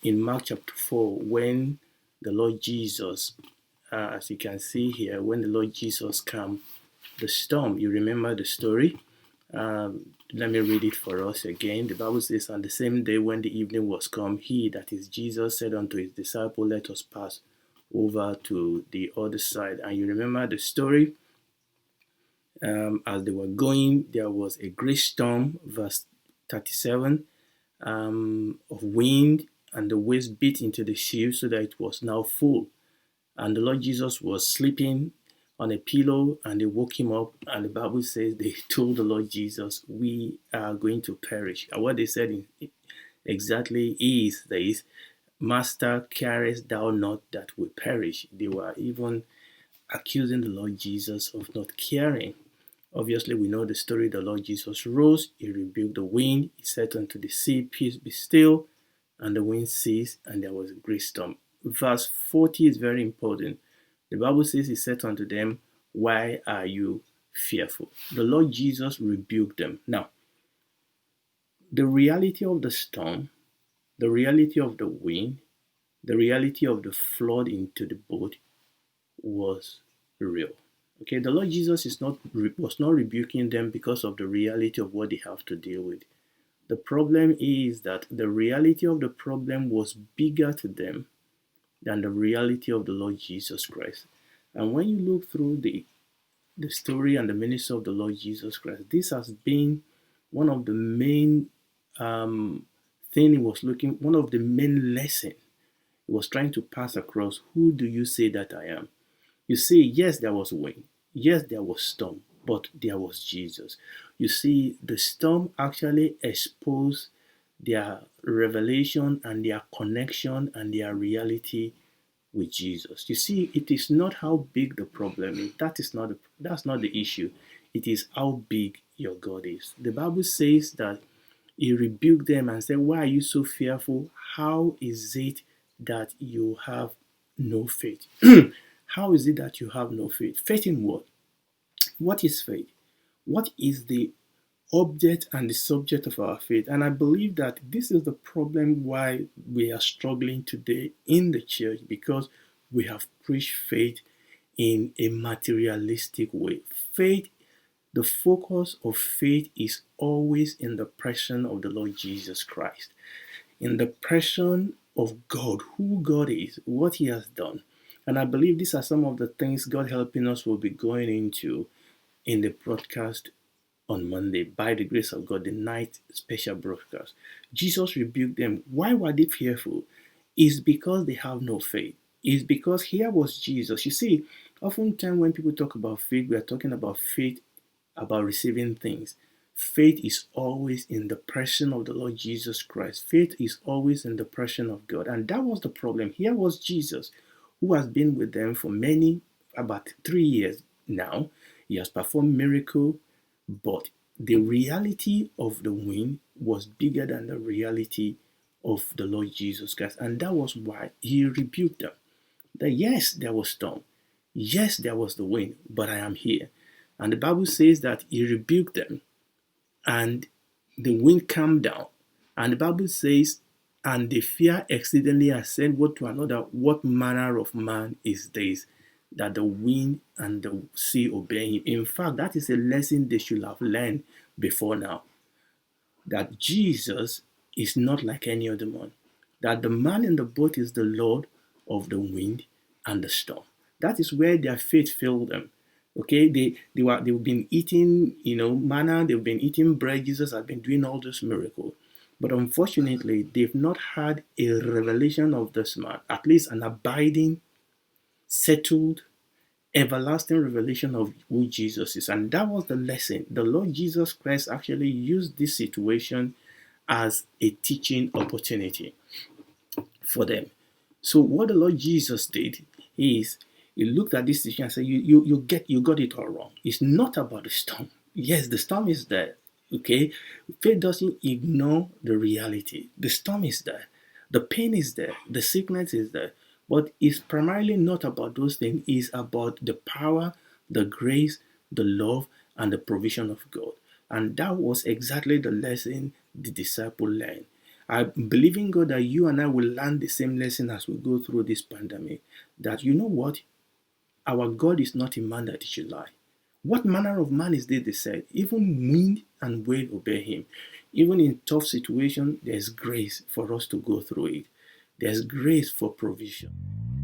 in Mark chapter 4, when the Lord Jesus, as you can see here, when the Lord Jesus calmed the storm. You remember the story? Let me read it for us again. The Bible says, on the same day when the evening was come, he, that is Jesus, said unto his disciples, let us pass over to the other side. And you remember the story? As they were going, there was a great storm, verse 37, of wind, and the waves beat into the ship so that it was now full. And the Lord Jesus was sleeping on a pillow, and they woke him up, and the Bible says they told the Lord Jesus, we are going to perish. And what they said exactly is this: Master, carest thou not that we perish? They were even accusing the Lord Jesus of not caring. Obviously, we know the story. The Lord Jesus rose, he rebuked the wind, he said unto the sea, peace be still, and the wind ceased, and there was a great storm. Verse 40 is very important. The Bible says, he said unto them, why are you fearful? The Lord Jesus rebuked them. Now, the reality of the storm, the reality of the wind, the reality of the flood into the boat was real. Okay, the Lord Jesus was not rebuking them because of the reality of what they have to deal with. The problem is that the reality of the problem was bigger to them than the reality of the Lord Jesus Christ. And when you look through the story and the ministry of the Lord Jesus Christ, this has been one of the main one of the main lessons he was trying to pass across. Who do you say that I am? You see, yes, there was wind. Yes, there was storm, but there was Jesus. You see, the storm actually exposed their revelation and their connection and their reality with Jesus. You see, it is not how big the problem is. That's not the issue. It is how big your God is. The Bible says that he rebuked them and said, why are you so fearful? How is it that you have no faith? How is it that you have no faith? Faith in what? What is faith? What is the object and the subject of our faith? And I believe that this is the problem why we are struggling today in the church, because we have preached faith in a materialistic way. Faith, the focus of faith is always in the person of the Lord Jesus Christ, in the person of God, who God is, what he has done. And I believe these are some of the things, God helping us, will be going into in the broadcast on Monday, by the grace of God, the night special broadcast. Jesus rebuked them. Why were they fearful? It's because they have no faith. It's because here was Jesus. You see, oftentimes when people talk about faith, we are talking about faith, about receiving things. Faith is always in the person of the Lord Jesus Christ. Faith is always in the person of God. And that was the problem. Here was Jesus, who has been with them for about 3 years now. He has performed miracles, but the reality of the wind was bigger than the reality of the Lord Jesus Christ. And that was why he rebuked them. That yes, there was storm. Yes, there was the wind, but I am here. And the Bible says that he rebuked them, and the wind calmed down. And the Bible says, and they fear exceedingly and said one to another, what manner of man is this, that the wind and the sea obey him? In fact, that is a lesson they should have learned before now. That Jesus is not like any other man. That the man in the boat is the Lord of the wind and the storm. That is where their faith failed them. Okay, they've been eating, manna, they've been eating bread. Jesus has been doing all those miracles. But unfortunately, they've not had a revelation of this man, at least an abiding, settled, everlasting revelation of who Jesus is. And that was the lesson. The Lord Jesus Christ actually used this situation as a teaching opportunity for them. So what the Lord Jesus did is, he looked at this situation and said, you got it all wrong. It's not about the storm. Yes, the storm is there. Okay, faith doesn't ignore the reality. The storm is there, the pain is there, the sickness is there, but it's primarily not about those things. It's about the power, the grace, the love, and the provision of God. And that was exactly the lesson the disciple learned. I'm believing God that you and I will learn the same lesson as we go through this pandemic. That you know what? Our God is not a man that he should lie. What manner of man is this, they said? Even wind and wave obey him. Even in tough situations, there's grace for us to go through it. There's grace for provision.